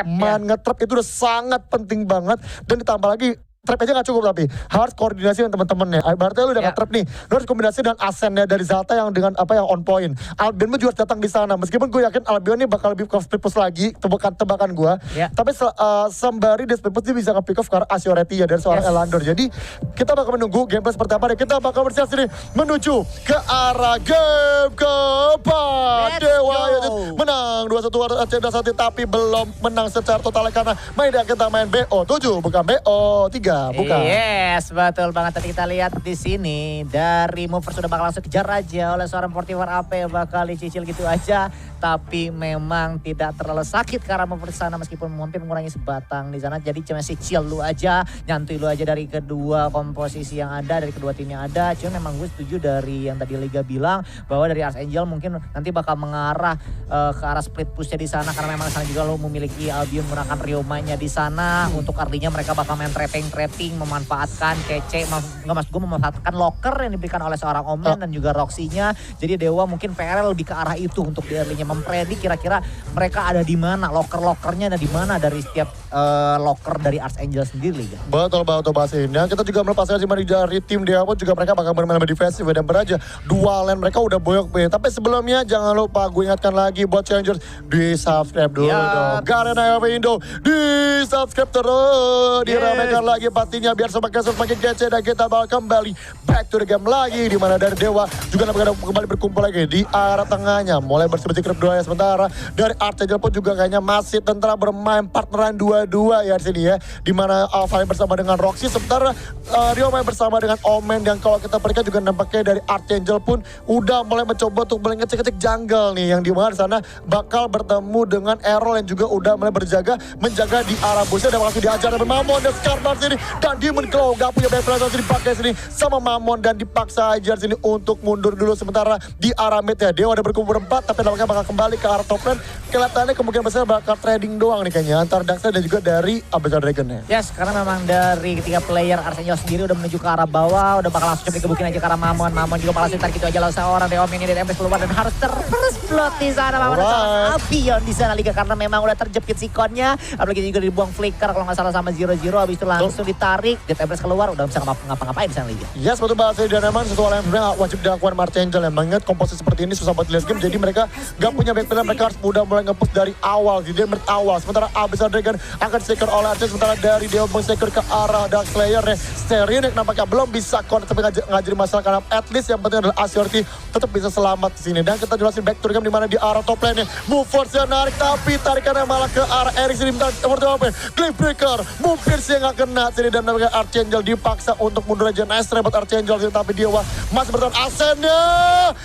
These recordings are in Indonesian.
nge-trap, main nge-trap itu udah sangat penting banget. Dan ditambah lagi trap aja gak cukup, tapi harus koordinasi dengan teman-temannya. Ibaratnya lu udah nge-trap nih, lu harus kombinasi dengan asennya dari Zalta yang dengan apa yang on point. Albion pun juga harus datang di sana. Meskipun gue yakin Albion ini bakal lebih split push lagi, tebakan gue. Tapi sembari dia split push dia bisa nge-pick off karena Asioreti ya dari seorang Elandor. Jadi kita bakal menunggu gameplay seperti apa deh. Kita bakal bersiap sini menuju ke arah game keempat. Dewa United menang 2-1 atas Arcenda tapi belum menang secara total karena kita main BO7 bukan BO3. Bukan. Yes, betul banget. Tadi kita lihat di sini dari mover sudah bakal langsung kejar aja oleh seorang 44 AP, bakal dicicil gitu aja. Tapi memang tidak terlalu sakit karena mover di sana meskipun hampir mengurangi sebatang di sana. Jadi cuma chill lu aja, nyantui lu aja dari kedua komposisi yang ada, dari kedua tim yang ada. Cuma memang gue setuju dari yang tadi Liga bilang bahwa dari Archangel mungkin nanti bakal mengarah ke arah split pushnya di sana karena memang di sana juga lo memiliki Albion menggunakan Riomanya di sana. Untuk artinya mereka bakal main trapping, memanfaatkan kece, maksud gue memanfaatkan locker yang diberikan oleh seorang Omen dan juga Roxy-nya. Jadi Dewa mungkin PR lebih ke arah itu untuk di early-nya mempredik kira-kira mereka ada di mana, locker-lockernya ada di mana dari setiap locker dari Archangel sendiri. Betul Basin. Dan kita juga melepaskan dari tim Dewa pun juga mereka bakal bermain lebih defensif dan beraja. Dua lane mereka udah boyok. Tapi sebelumnya jangan lupa gue ingatkan lagi buat challengers di subscribe dulu dong. Garena Indo di subscribe terus, diramekan lagi pastinya biar semakin kece dan kita bakal kembali back to the game lagi di mana dari Dewa juga kembali berkumpul lagi di arah tengahnya mulai bersih-bersih krip 2 ya. Sementara dari Archangel pun juga kayaknya masih tentara bermain partneran 2-2 ya di sini ya, di mana Alpha bersama dengan Roxy, sementara Rio main bersama dengan Omen. Dan kalau kita perhatikan juga nampaknya dari Archangel pun udah mulai mencoba untuk mulai ngecek-ngecek jungle nih, yang di mana di sana bakal bertemu dengan Errol yang juga udah mulai menjaga di arah busnya dan langsung diajar dengan Mamon dan Scarman sini. Dan Demon Claw gak punya banyak pilihan sini dipakai sini sama Mamon dan dipaksa aja sini untuk mundur dulu. Sementara di arah mid ya Dewa ada berkumpul berempat tapi nampaknya bakal kembali ke arah top lane. Kelihatannya kemungkinan besar bakal trading doang nih kayaknya antar Daxa dan juga dari Abyssal Dragon ya. Yes, karena memang dari ketiga player Archangel sendiri udah menuju ke arah bawah, udah bakal langsung coba dikebukin aja ke arah Mamon. Mamon juga bakal tarik gitu aja langsung seorang Dewa ini dari MS keluar dan harus terus plot di sana. Mamon sama Albion di sana Liga karena memang udah terjepit sikonnya, apalagi juga dibuang flicker kalau nggak salah sama 0-0, habis itu langsung ditarik, Dead Empress keluar, udah bisa ngapa-ngapain di sana Liga. Yes, betul banget. Dan memang sesuatu yang sebenarnya wajib dilakukan Archangel yang mengingat komposisi seperti ini susah buat last game, jadi mereka gak punya back pilihan, mereka harus mudah mulai nge-push dari awal, jadi menit awal. Sementara Abyssal Dragon akan secure oleh Archangel, sementara dari Dewa meng-secure ke arah Dark Slayer ya. Sterinik nampaknya belum bisa connect tapi nggak jadi masalah karena at least yang penting adalah Asioreti tetap bisa selamat di sini. Dan kita jelasin back to the game di mana di arah top lane nya move force yang narik tapi tarikannya malah ke arah Erik sini. Seperti apa? Cliffbreaker, move pierce yang nggak kena sini dan nampaknya Archangel dipaksa untuk mundur aja. Nice try buat Archangel sini tapi Dewa masih bertahan. Asennya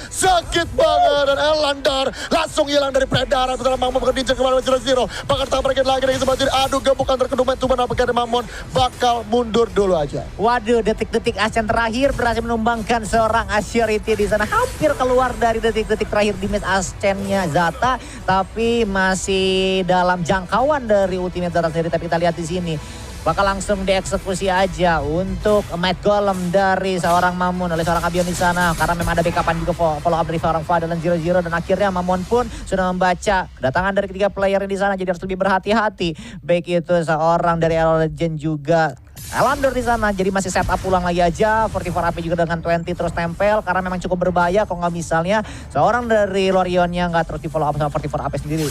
sakit banget dan Elandar langsung hilang dari peredaran. Setelah Mamon bakal diinjak kembali 0-0. Bakal tabrakin lagi dari sebelah kiri. Aduh, gemukan terkeduman tuh nampaknya Mamon bakal mundur dulu aja. Waduh, detik-detik Ascen terakhir berhasil menumbangkan seorang Asioreti di sana. Hampir keluar dari detik-detik terakhir di match Ascennya Zata, tapi masih dalam jangkauan dari ultimate Zata sendiri. Tapi kita lihat di sini bakal langsung dieksekusi aja untuk Might Golem dari seorang Mamon oleh seorang Albion di sana karena memang ada backupan juga follow up dari seorang Fadel dan 0-0 dan akhirnya Mamon pun sudah membaca kedatangan dari ketiga player di sana, jadi harus lebih berhati-hati baik itu seorang dari Errol Legend juga Elandor di sana, jadi masih setup pulang lagi aja. 44 AP juga dengan 20 terus tempel karena memang cukup berbahaya kalau nggak misalnya seorang dari Lorionnya nggak terus di follow up sama 44 AP sendiri.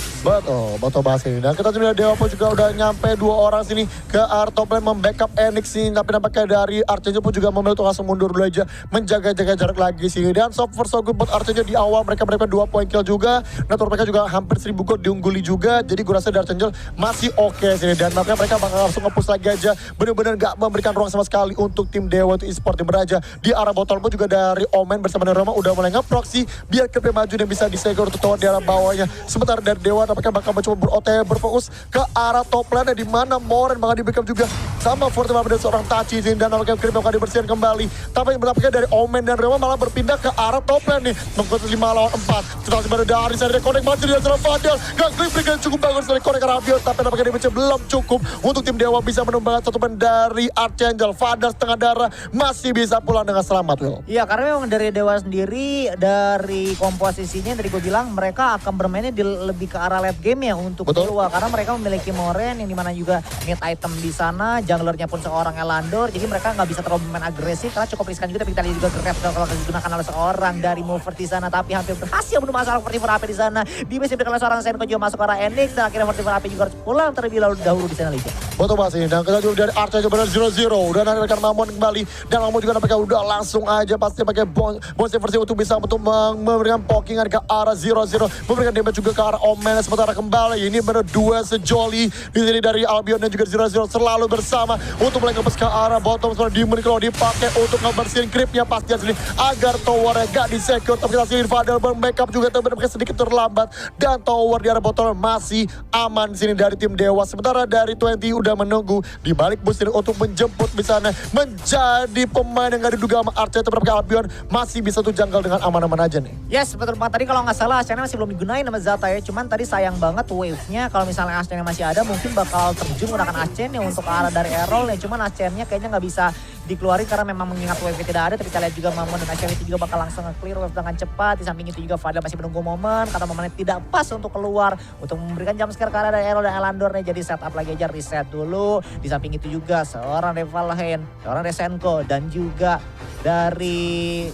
Betul bahas ini. Dan kita juga Dewa pun juga udah nyampe 2 orang sini ke arah top lane membackup Enix sini. Tapi nampaknya dari Archangel pun juga memilih untuk langsung mundur dulu aja, menjaga-jaga jarak lagi sini. Dan so far so good buat Archangel di awal, mereka mendapatkan 2 poin kill juga. Network mereka juga hampir 1000 gold diungguli juga. Jadi gue rasa dari Archangel masih oke sini. Dan nampaknya mereka bakal langsung nge-push lagi aja. Bener-bener gak memberikan ruang sama sekali untuk tim Dewa itu e-sport yang beraja. Di arah botol pun juga dari Omen bersama dengan Roma udah mulai nge-proxy biar kepe maju dan bisa disegor untuk tower di arah bawahnya. Sementara dari Dewa nampaknya bakal mencoba berfokus ke arah top lane di mana Moren bakal di backup juga sama Forte dari seorang Tachi dan nampaknya Creep akan dibersihkan kembali. Tapi nampaknya dari Omen dan Rewa malah berpindah ke arah top lane nih. Mengkuat 5 lawan 4. Setelah sebenarnya dari seri connect masih dia serang Fadel. Gak Creep cukup bagus dari connect Rabiot. Tapi nampaknya damage belum cukup untuk tim Dewa bisa menumbangkan satu pemain dari Archangel. Fadel setengah darah masih bisa pulang dengan selamat, Will. Iya, karena memang dari Dewa sendiri, dari komposisinya dari gue bilang mereka akan bermainnya lebih ke arah late game ya untuk keluar. Karena mereka memiliki Moren yang dimana juga mid item di sana, junglernya pun seorang Elandor, jadi mereka nggak bisa terlalu bermain agresif karena cukup riskan juga. Tapi kita lihat juga grab kalau digunakan oleh seorang dari mover di sana, tapi hampir berhasil membunuh masalah Fortifor AP di sana. Di base oleh seorang Senko juga masuk ke arah Enix dan akhirnya Fortifor AP juga harus pulang terlebih dahulu di sana Liga. Betul pasti, dan kita juga dari Archer benar 0-0 dan akan Mamon kembali dan Mamon juga nampaknya udah langsung aja pasti pakai bonus versi untuk bisa memberikan pokingan ke arah 0-0, memberikan damage juga ke arah Omen. Sementara kembali ini benar dua sejoli di sini dari Albion dan juga 0-0 selalu bersama untuk mulai ngebes ke arah bottom. Sementara Demon kalau dipakai untuk ngebersihin creepnya pasti sini agar towernya gak di-secure. Tapi kita sini Fadel backup juga tapi sedikit terlambat dan tower di arah bottom masih aman di sini dari tim Dewa. Sementara dari 20 udah menunggu di balik bus ini untuk menjemput di sana menjadi pemain yang gak diduga sama Archer. Tapi Albion masih bisa tuh jungle dengan aman-aman aja nih. Yes, betul banget. Tadi kalau nggak salah Ascena masih belum digunain sama Zata ya. Cuman tadi sayang banget wave-nya. Kalau misalnya Ascena masih ada mungkin bakal terjun menggunakan Ascen ya untuk ke arah dari Errol ya. Cuman Ascennya kayaknya nggak bisa dikeluarin karena memang mengingat wave-nya tidak ada. Tapi kita lihat juga Mamon dan Ascen itu juga bakal langsung nge-clear wave dengan cepat. Di samping itu juga Fadel masih menunggu momen karena momennya tidak pas untuk keluar untuk memberikan jumpscare ke arah dari Errol dan Elandor nih. Jadi setup lagi aja, reset dulu. Di samping itu juga seorang Revalhen, seorang Resenko dan juga dari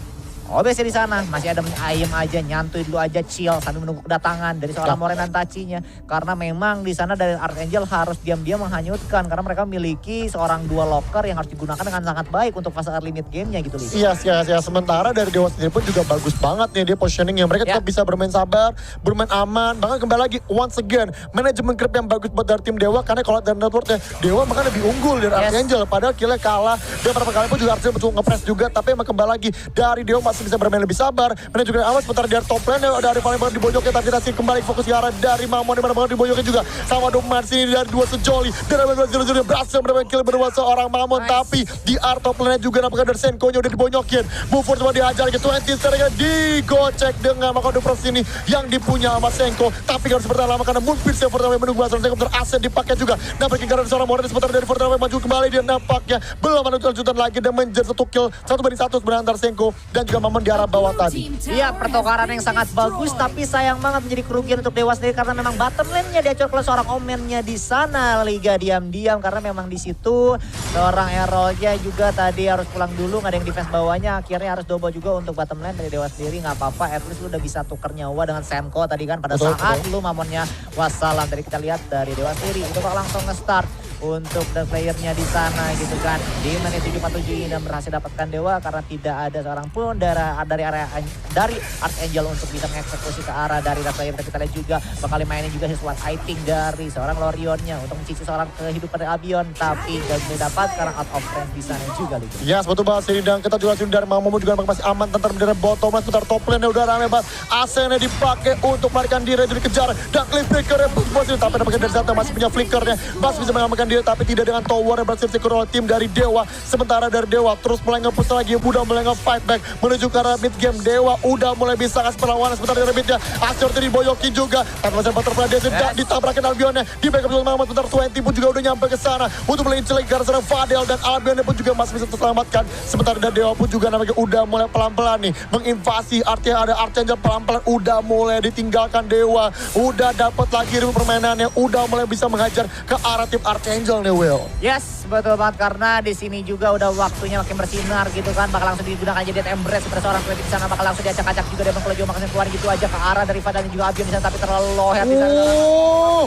OBC di sana masih ada ayam aja, nyantuy dulu aja, chill sambil menunggu kedatangan dari seorang Moren dan Tachinya. Karena memang di sana dari Archangel harus diam-diam menghanyutkan karena mereka memiliki seorang dua locker yang harus digunakan dengan sangat baik untuk fase early mid game-nya gitu. Iya. Sementara dari Dewa sendiri pun juga bagus banget nih dia positioningnya. Mereka tetap bisa bermain sabar, bermain aman. Bahkan kembali lagi once again manajemen creep yang bagus buat dari tim Dewa karena kalau dari networknya Dewa bahkan lebih unggul dari Archangel. Padahal killnya kalah dan beberapa kali pun juga Archangel betul nge-press juga. Tapi emang kembali lagi dari Dewa masih bisa bermain lebih sabar. Manajemen awas sementara dari top lane dari paling banget di bojoknya. Tapi kita kembali fokus ke arah dari Mamon di mana banget di bojoknya juga sama Doman sini dari dua sejoli. Dan ada 0-0 berhasil mendapatkan kill berdua seorang Mamon. Tapi di art top lane juga nampaknya dari Senko-nya udah dibonyokin. Move forward cuma dihajar ke 20 sekarang digocek dengan Makado Pros ini yang dipunya sama Senko. Tapi harus bertahan lama karena Moon Pierce yang pertama menunggu asal Senko teraset dipakai juga. Nampaknya karena seorang Moren sementara dari Fortnite maju kembali dia nampaknya belum ada lanjutan lagi dan menjadi satu kill 1-1 sebenarnya antara Senko dan juga Mamon di arah bawah tadi. Iya, pertukaran yang sangat bagus tapi sayang banget menjadi kerugian untuk Dewa sendiri karena memang bottom lane-nya diacor oleh seorang Omennya di sana Liga diam-diam karena memang di situ seorang Errolnya juga tadi harus pulang dulu, nggak ada yang defense bawahnya, akhirnya harus double juga untuk bottom lane dari Dewa sendiri. Nggak apa-apa, at least lu udah bisa tuker nyawa dengan Senko tadi kan pada saat lu Mamonnya wassalam. Dari kita lihat dari Dewa sendiri itu bakal langsung nge-start untuk the player-nya di sana gitu kan. Di menit 747 ini dan berhasil dapatkan Dewa karena tidak ada seorang pun dari area dari Archangel untuk bisa mengeksekusi ke arah dari the player. Kita lihat juga bakal mainin juga sesuatu fighting dari seorang Lorionnya untuk mencicil seorang kehidupan dari Albion tapi gak boleh dapat karena out of range di sana juga gitu. Ya, betul banget sih. Dan kita juga langsung dari Mamon juga masih aman tentang bendera bottom. Sebentar top lane udah rame banget. Asenya dipakai untuk melarikan diri jadi dikejar dan cliff breaker-nya tapi dapatkan dari Zata masih punya flickernya. Masih bisa mengamankan dia tapi tidak dengan tower yang berhasil secure oleh tim dari Dewa. Sementara dari Dewa terus mulai nge-push lagi, udah mulai nge-fight back menuju ke arah mid game. Dewa udah mulai bisa kasih perlawanan. Sementara dari midnya Asyor tadi diboyokin juga tanpa sempat terpelai dia tidak ditabrakin Albionnya di backup sama Mamon. Sementara 20 pun juga udah nyampe ke sana untuk melinci lagi karena serang Fadel dan Albionnya pun juga masih bisa terselamatkan. Sementara dari Dewa pun juga namanya udah mulai pelan-pelan nih menginvasi, artinya ada Archangel pelan-pelan udah mulai ditinggalkan Dewa. Udah dapat lagi ritme permainannya, udah mulai bisa menghajar ke arah tim Archangel nih Will. Yes, betul banget karena di sini juga udah waktunya makin bersinar gitu kan. Bakal langsung digunakan jadi Embrace seperti seorang Freddy di sana bakal langsung diacak-acak juga dia bakal juga makanya keluar gitu aja ke arah dari Fadel dan juga Albion di sana tapi terlalu low head di sana.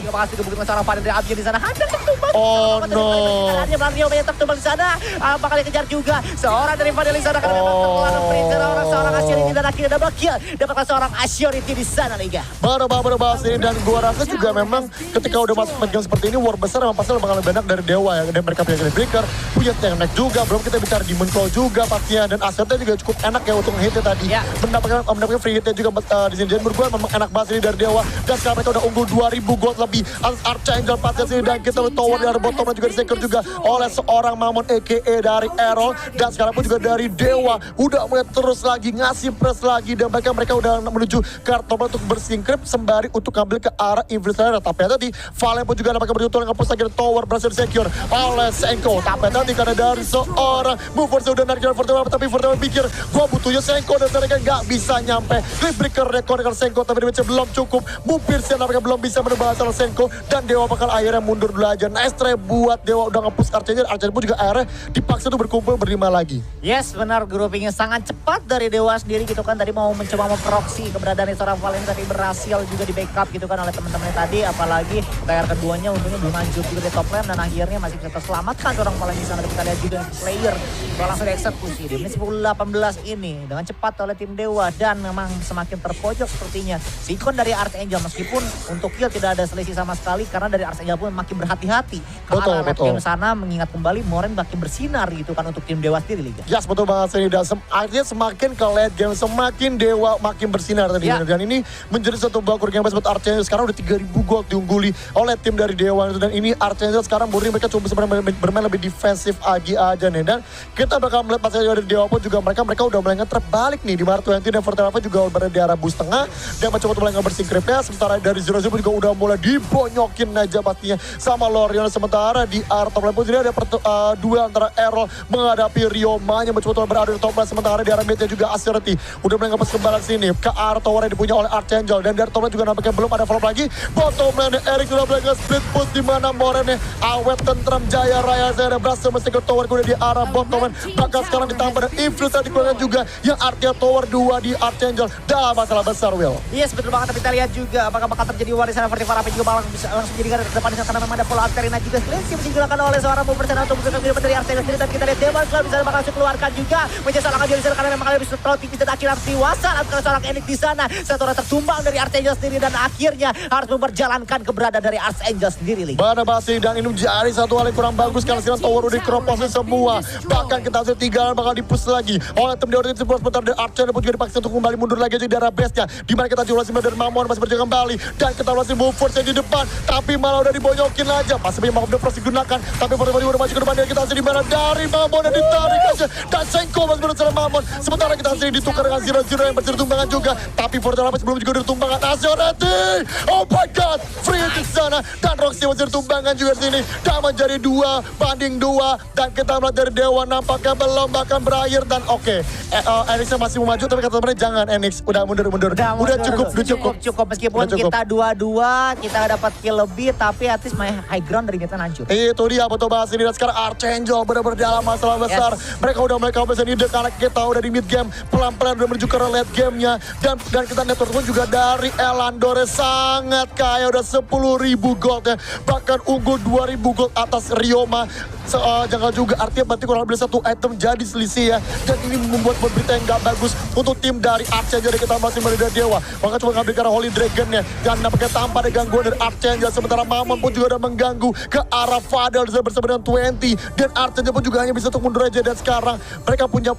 Juga bakal digebukin seorang Fadel dari Albion di sana. Hampir tertumbang. Oh no. Dia belakangnya banyak tertumbang di sana. Bakal dikejar juga seorang dari Fadel di sana karena memang terlalu prince seorang Assurity dan akhirnya double kill. Dapatkan seorang Assurity di sana Liga. Baru bahas ini dan gua rasa juga memang ketika udah masuk game seperti ini war besar memang pasti bakal lebih banyak dari Dewa ya. Dan mereka punya Cliff Breaker, punya Tengnek juga, belum kita bicara Demon Claw juga pastinya dan asetnya juga cukup enak ya untuk hit tadi. Mendapatkan free hitnya juga di sini. Dan menurut gue memang enak banget ini dari Dewa dan sekarang mereka udah unggul 2000 gold lebih atas Archangel pastinya sini dan kita tahu tower tapi ada bottom lane juga di-secure juga oleh seorang Mamon aka dari Errol. Dan sekarang pun juga dari Dewa udah mulai terus lagi ngasih press lagi, dan mereka udah menuju ke arah top lane untuk bersingkrip sembari untuk ambil ke arah Infiltrator. Tapi tadi Valen pun juga nampaknya berjuang nge-push lagi tower berhasil secure oleh Senko. Tapi tadi karena dari seorang movers udah narik dari Fortuna, tapi Fortuna pikir gua butuhnya Senko dan mereka nggak bisa nyampe. Clip breaker rekor dengan Senko tapi damage belum cukup. Mupir sih nampaknya belum bisa menembak salah Senko, dan Dewa bakal akhirnya mundur dulu aja. Nice try buat Dewa udah nge-push Archer pun juga akhirnya dipaksa tuh berkumpul berlima lagi. Yes, benar, groupingnya sangat cepat dari Dewa sendiri gitu kan. Tadi mau mencoba memproxy keberadaan seorang Valen, tapi berhasil juga di backup gitu kan oleh teman-temannya tadi. Apalagi player keduanya untungnya belum lanjut juga di top lane, dan akhirnya masih bisa terselamatkan seorang Valen di sana. Kita lihat juga player langsung dieksekusi di menit 10-18 ini dengan cepat oleh tim Dewa, dan memang semakin terpojok sepertinya Sikon dari Archangel, meskipun untuk kill tidak ada selisih sama sekali karena dari Archangel pun makin berhati-hati ke arah late game sana, mengingat kembali Moren makin bersinar gitu kan untuk tim Dewa sendiri, Liga. Yes, betul banget Seni. Dan artinya semakin ke late game semakin Dewa makin bersinar tadi. Dan ini menjadi satu buah kerugian buat Archangel. Sekarang udah 3000 gold diungguli oleh tim dari Dewa, dan ini Archangel sekarang murni mereka coba sebenarnya bermain lebih defensif aja nih. Dan kita bakal melihat pas dari Dewa pun juga mereka udah mulai terbalik nih di Mark 20, dan Fortuna juga berada di arah boost tengah dan mencoba untuk mulai bersingkripnya. Sementara dari Zero Zero juga udah mulai dibonyokin aja pastinya sama Lorion. Sementara di arah top lane pun jadi ada duel antara Errol menghadapi Ryoma yang mencoba untuk berada di top lane. Sementara di arah mid juga Asirati udah mulai ngepas kembali sini ke arah tower yang dipunya oleh Archangel, dan dari top lane juga nampaknya belum ada follow lagi. Bottom lane Erik sudah mulai nge-split push di mana Morennya awet tentram jaya raya saya berhasil mesti ke tower kemudian di arah bottom lane. Bahkan sekarang ditambah dan infiltrate dikeluarkan juga yang artinya tower 2 di Archangel. Dah masalah besar, Will. Yes, betul banget. Tapi kita lihat juga apakah bakal terjadi warisan Fortivar apa juga bakal bisa langsung jadi garda terdepan di sana, karena memang ada follow up Terina juga seleksi yang digunakan oleh seorang mover sana untuk menunjukkan kehidupan dari Archangel sendiri. Tapi kita lihat Demon Cloud bisa bakal langsung keluarkan juga menjadi salahkan di sana, karena memang kalian bisa terlalu tipis dan akhirnya harus diwasan antara seorang Enik di sana. Satu orang tertumbang dari Archangel sendiri, dan akhirnya harus memperjalankan keberadaan dari Archangel sendiri, Ling. Mana pasti, dan ini menjadi satu hal yang kurang bagus karena sekarang tower udah dikeroposin semua. Bahkan kita hasil 3 bakal dipush lagi oleh tim Dewa tim sebentar, dan Archangel pun juga dipaksa untuk kembali mundur lagi dari daerah base-nya, dimana kita juga masih dari Mamon masih berjalan kembali, dan kita masih movers yang di depan, tapi malah udah dibonyokin aja. Pas sebenarnya Mamon udah proses digunakan, tapi Fortivar udah maju ke depan, dan kita hasil dimana dari Mamon yang ditarik aja, dan Senko masih berusaha Mamon. Sementara kita hasil ditukar dengan Zero Zero yang berhasil tumbangan juga, tapi Fortivar sebelum juga ditumbangan Azorati. Oh my god, free di sana, dan Roxy masih ditumbangan juga di sini, dan menjadi 2-2, dan kita melihat dari Dewa nampaknya belum bahkan berakhir. Dan oke, Enix masih mau maju, tapi kata temennya jangan Enix, udah mundur. Udah cukup. Meskipun kita 2-2, kita dapat kill lebih, tapi at least my high ground dari kita hancur. Itu dia betul bahas ini, dan sekarang Archangel benar-benar dalam masalah besar. Mereka udah mulai kehabisan ide karena kita udah di mid game, pelan-pelan udah menuju ke late game-nya, dan kita network pun juga dari Elandore sangat kaya, udah 10.000 gold ya, bahkan unggul 2.000 gold atas Ryoma. Jangan juga artinya berarti kurang lebih satu item jadi selisih ya, dan ini membuat berita yang gak bagus untuk tim dari Archangel. Kita masih melihat Dewa maka coba ngambil ke arah Holy Dragon-nya, dan nampaknya tanpa ada gangguan dari Archangel. Sementara Mamon pun juga udah mengganggu ke arah Fadel bersama dengan 20, dan Archangel pun juga hanya bisa untuk mundur aja. Dan sekarang mereka punya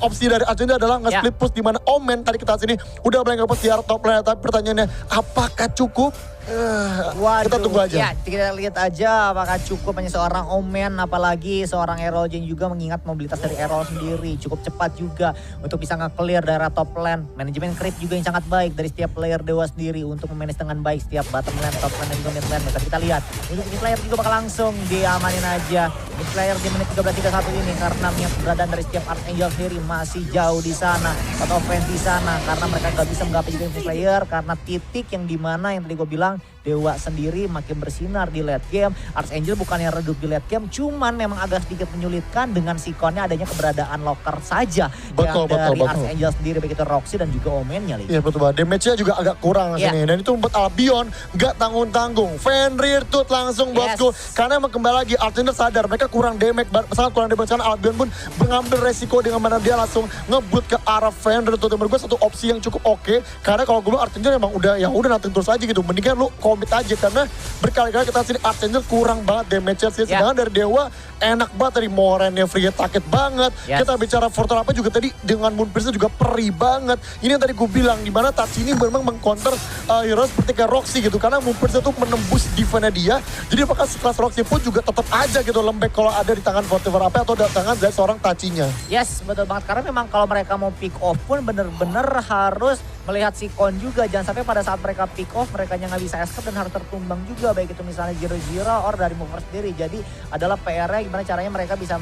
opsi dari Archangel adalah nge-split push, di mana Omen tadi kita sini udah mulai nge-push di arah top lane. Tapi pertanyaannya apakah cukup? Kita tunggu aja. Ya, kita lihat aja apakah cukup hanya seorang Omen, apalagi seorang Errol Jane juga, mengingat mobilitas dari Errol sendiri cukup cepat juga untuk bisa nge-clear daerah top lane. Manajemen creep juga yang sangat baik dari setiap player Dewa sendiri untuk memanage dengan baik setiap bottom lane, top lane, dan juga mid lane. Kita lihat untuk mid player juga bakal langsung diamanin aja mid player di menit 13:31 ini, karena keberadaan dari setiap Archangel sendiri masih jauh di sana atau offense di sana, karena mereka gak bisa menggapai juga mid player karena titik yang dimana yang tadi gue bilang Dewa sendiri makin bersinar di late game. Archangel bukannya redup di late game, cuman memang agak sedikit menyulitkan dengan sikonnya adanya keberadaan locker saja betul. Archangel sendiri, begitu Roxy dan juga Omennya. Iya betul banget, damage-nya juga agak kurang sini, dan itu membuat Albion gak tanggung-tanggung. Fenrir Tut langsung bosku, karena emang kembali lagi Archangel sadar mereka kurang damage, sangat kurang damage, karena Albion pun mengambil resiko dengan mana dia langsung ngebut ke arah Fenrir Tut. Menurut gue satu opsi yang cukup oke, karena kalau gue bilang Archangel emang udah nothing terus aja gitu, mendingan lu komit aja karena berkali-kali kita sini Archangel kurang banget damage-nya sih. Sedangkan dari Dewa enak banget dari Morennya free target banget. Kita bicara Fortuna apa juga tadi dengan Moonpiercer juga perih banget. Ini yang tadi gue bilang dimana Tachi ini memang mengcounter hero seperti kayak Roxy gitu karena Moonpiercer tuh menembus defense-nya dia. Jadi apakah sekelas Roxy pun juga tetap aja gitu lembek kalau ada di tangan Fortuna apa atau di tangan dari seorang Tachinya. Yes, betul banget. Karena memang kalau mereka mau pick off pun bener-bener harus melihat sikon juga. Jangan sampai pada saat mereka pick off, mereka nggak bisa escape dan harus tertumbang juga. Baik itu misalnya Zero or dari mover sendiri. Jadi adalah PR-nya gimana caranya mereka bisa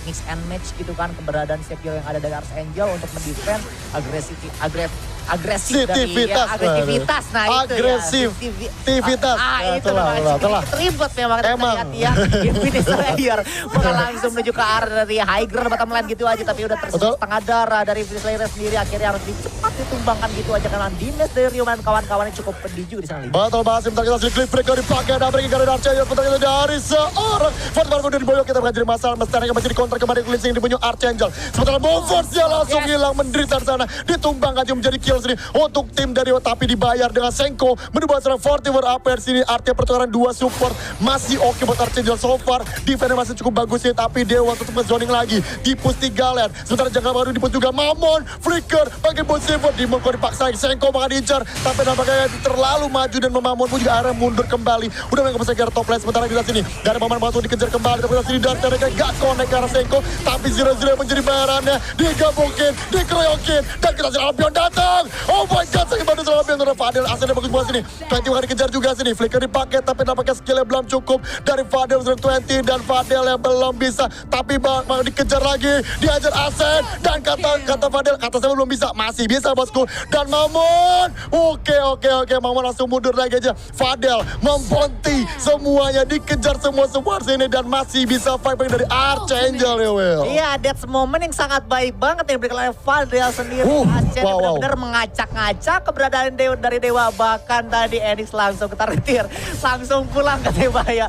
mix and match gitu kan keberadaan setiap hero yang ada dari Archangel untuk mendefend agresif dari agresivitas. Nah agresivitas. Itu memang ribet memang kita lihat ya. Finisher Slayer bakal langsung menuju ke arah dari high ground bottom line gitu aja tapi udah tersisa setengah darah dari Finisher Slayer sendiri akhirnya harus cepat ditumbangkan gitu aja karena damage dari Rio dan kawan-kawannya cukup pedih juga di sana. Betul banget sih, bentar kita sih click breaker dipakai dan breaking dari Archangel, bentar kita dari seorang Fortuna udah diboyong kita bakal jadi masalah mestinya masih di counter kembali cleansing di punya Archangel. Sementara Moversnya langsung hilang menderita di sana ditumbang aja menjadi kill sini untuk tim dari tapi dibayar dengan Senko menubah serang Fortuna APR sini artinya pertukaran dua support masih oke buat Archangel so far defense masih cukup bagus sih tapi Dewa tetap nge-zoning lagi di push 3 lane sementara jangka baru di push juga Mamon Flicker bagi bot support di Monko dipaksa Senko bakal diincar tapi nampaknya terlalu maju dan Mamon pun juga akhirnya mundur kembali udah mereka bisa kira top lane sementara di sini dari Mamon batu dikejar kembali tapi di sini dan mereka gak connect ke arah Senko tapi 0-0 menjadi bayarannya digabungin dikeroyokin dan kita lihat Albion datang oh my god sakit banget sama Albion udah Fadel asalnya bagus banget sini 20 kali dikejar juga sini Flicker dipakai tapi nampaknya skillnya belum cukup dari Fadel 20 dan Fadel yang belum bisa tapi mau dikejar lagi diajar Asen dan kata Fadel kata saya belum bisa masih bisa bosku dan Mamon oke Mamon langsung mundur lagi aja Fadel membonti semuanya dikejar semua sini dan masih bisa fight dari Archangel ya Will. Iya, that's moment yang sangat baik banget yang diberikan oleh Fadel sendiri. Archangel benar-benar mengacak-ngacak keberadaan dari Dewa bahkan tadi Enix langsung ketar-ketir langsung pulang ke Dewa ya.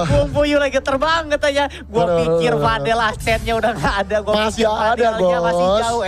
Bumbuyu lagi terbang katanya. Gua pikir Fadel asetnya udah nggak ada. Masih ada bos. Masih jauh.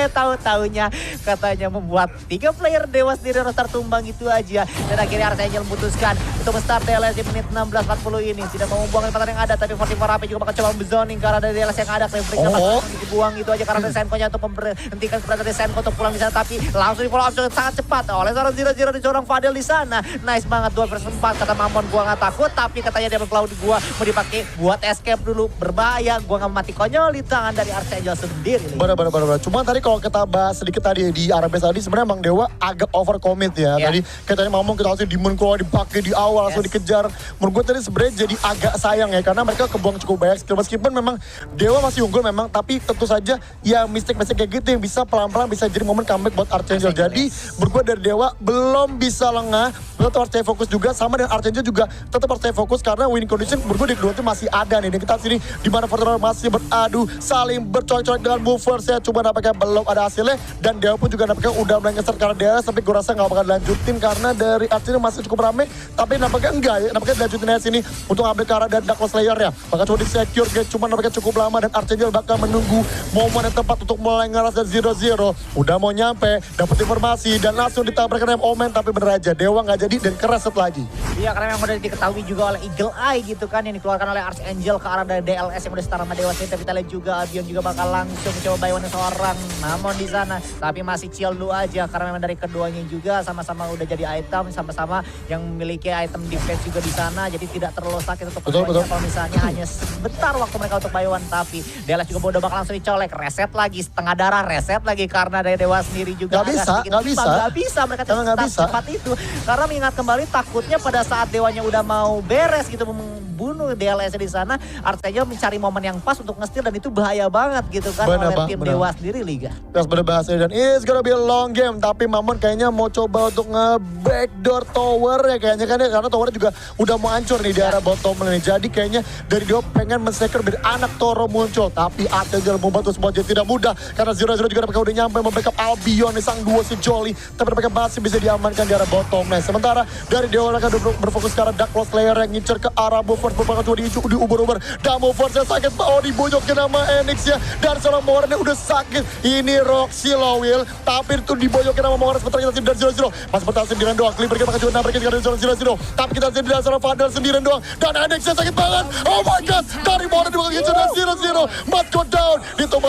Tahu-taunya katanya membuat 3 player Dewa sendiri harus tertumbang gitu aja. Dan akhirnya Archangel memutuskan untuk start DLS di menit 16:40 ini. Tidak mau membuang kesempatan yang ada tapi Fortuna AP juga bakal coba zoning karena dari DLS yang ada. Flicker bakal dibuang gitu aja karena Senko-nya untuk memberhentikan keberadaan dari Senko untuk pulang di sana tapi langsung di follow up sangat cepat oleh seorang Zero di seorang Fadel di sana. Nice banget 2 versus 4 kata Mamon gua nggak takut tapi katanya dia berpelau di gua mau dipakai buat escape dulu berbahaya gua nggak mati konyol di tangan dari Archangel sendiri. Benar. Cuman tadi kalau kita bahas sedikit tadi di Arabes tadi sebenarnya Mang Dewa agak over commit ya. Tadi katanya Mamon kita harus Demon Claw dipakai di awal langsung dikejar. Menurut gue tadi sebenarnya jadi agak sayang ya karena mereka kebuang cukup banyak skill meskipun memang Dewa masih unggul memang tapi tentu saja ya mistake kayak gitu yang bisa pelan-pelan bisa jadi momen comeback buat Archangel. Jadi menurut gue dari Dewa belum bisa lengah, tetap harus stay fokus juga sama dengan Archangel juga tetap harus stay fokus karena winning condition menurut gue di kedua tim masih ada nih. Dan kita sini di mana Fortuna masih beradu saling bercoy-coy dengan movers ya cuma nampaknya belum ada hasilnya dan Dewa pun juga nampaknya udah mulai ngeser karena DLS tapi gue rasa nggak bakal lanjutin karena dari Archangel masih cukup rame tapi nampaknya enggak ya nampaknya dilanjutin aja sini untuk ambil ke arah dari Dark Slayer ya bakal coba di-secure guys cuma nampaknya cukup lama dan Archangel bakal menunggu momen yang tepat untuk mulai ngeras dari 0-0 udah mau nyampe dapat informasi dan langsung ditabrak dengan Omen tapi bener aja Dewa nggak jadi dan kereset lagi. Iya karena memang udah diketahui juga oleh Eagle Eye gitu kan yang dikeluarkan oleh Archangel ke arah dari DLS yang udah setara sama Dewa sini tapi kita lihat juga Albion juga bakal langsung mencoba buy one seorang Mamon di sana tapi masih chill dulu aja karena memang dari keduanya juga sama-sama udah jadi item sama-sama yang memiliki item defense juga di sana jadi tidak terlalu sakit untuk keduanya kalau misalnya hanya sebentar waktu mereka untuk buy one tapi DLS juga udah bakal langsung dicolek reset lagi setengah darah reset lagi karena dari Dewa sendiri juga nggak bisa mereka tetap cepat itu karena mengingat kembali takutnya pada saat Dewanya udah mau beres gitu membunuh DLS di sana Archangel mencari momen yang pas untuk nge-steal dan itu bahaya banget gitu kan oleh tim Dewa sendiri Liga. Bener bahasa dan it's gonna be a long game tapi Mamon kayaknya mau coba untuk nge-backdoor tower ya kayaknya kan ya karena towernya juga udah mau hancur nih di arah bottom lane jadi kayaknya dari dia pengen men-secure biar anak Toro muncul tapi Archangel membantu semua jadi tidak mudah karena 0-0 juga mereka udah nyampe membackup Albion nih sang sang duo si Jolly. Tapi mereka masih bisa diamankan di arah bottom lane. Sementara dari Dewa mereka berfokus ke arah Dark Lost Slayer yang ngincer ke arah Movers. Beberapa coba diuber-uber. Dan Movers yang sakit. Oh dibojokkan nama Enix ya. Dan seorang Moran yang udah sakit. Ini Roxy loh Will. Tapi itu dibojokkan nama Moran. Sementara kita dari 0-0. Masih bertahan sendirian doang. Clipper kita bakal juga nabrak kita dari 0-0. Tapi kita sendirian seorang Fadel sendirian doang. Dan Enix yang sakit banget. Oh my god. Dari Moran bakal ngincer dari 0-0. Must go down.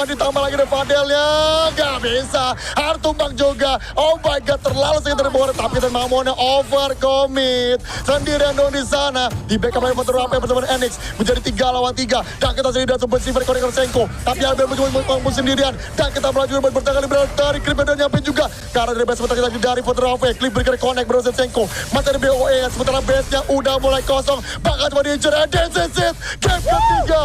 Ditambah lagi dari Fadelnya. Gak bisa. Harus tumbang juga. Oh my god. Terlalu sakit dari Moran. Tapi dan Mamonnya overcommit. Sendirian dong di sana. Di backup lagi Foto Rapi bersama Enix. Menjadi 3 lawan 3. Dan kita sendiri dan sempat si Verkonek Senko. Tapi Albert mencoba sendirian. Dan kita melaju bertanggal dari Clipper dan nyampe juga. Karena dari base sementara kita dari Foto Rapi. Clipper connect bersama Senko. Masih ada BOE. Sementara base-nya udah mulai kosong. Bakal cuma diincer. And this is it. Game ketiga.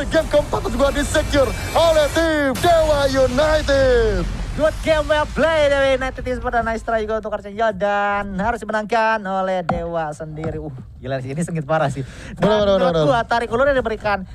Game keempat juga di-secure oleh tim Dewa United. Good game well played dari United Esport dan nice try juga untuk Arsenal dan harus dimenangkan oleh Dewa sendiri. Gila sih ini sengit parah sih. Dan menurut gua tarik ulur yang diberikan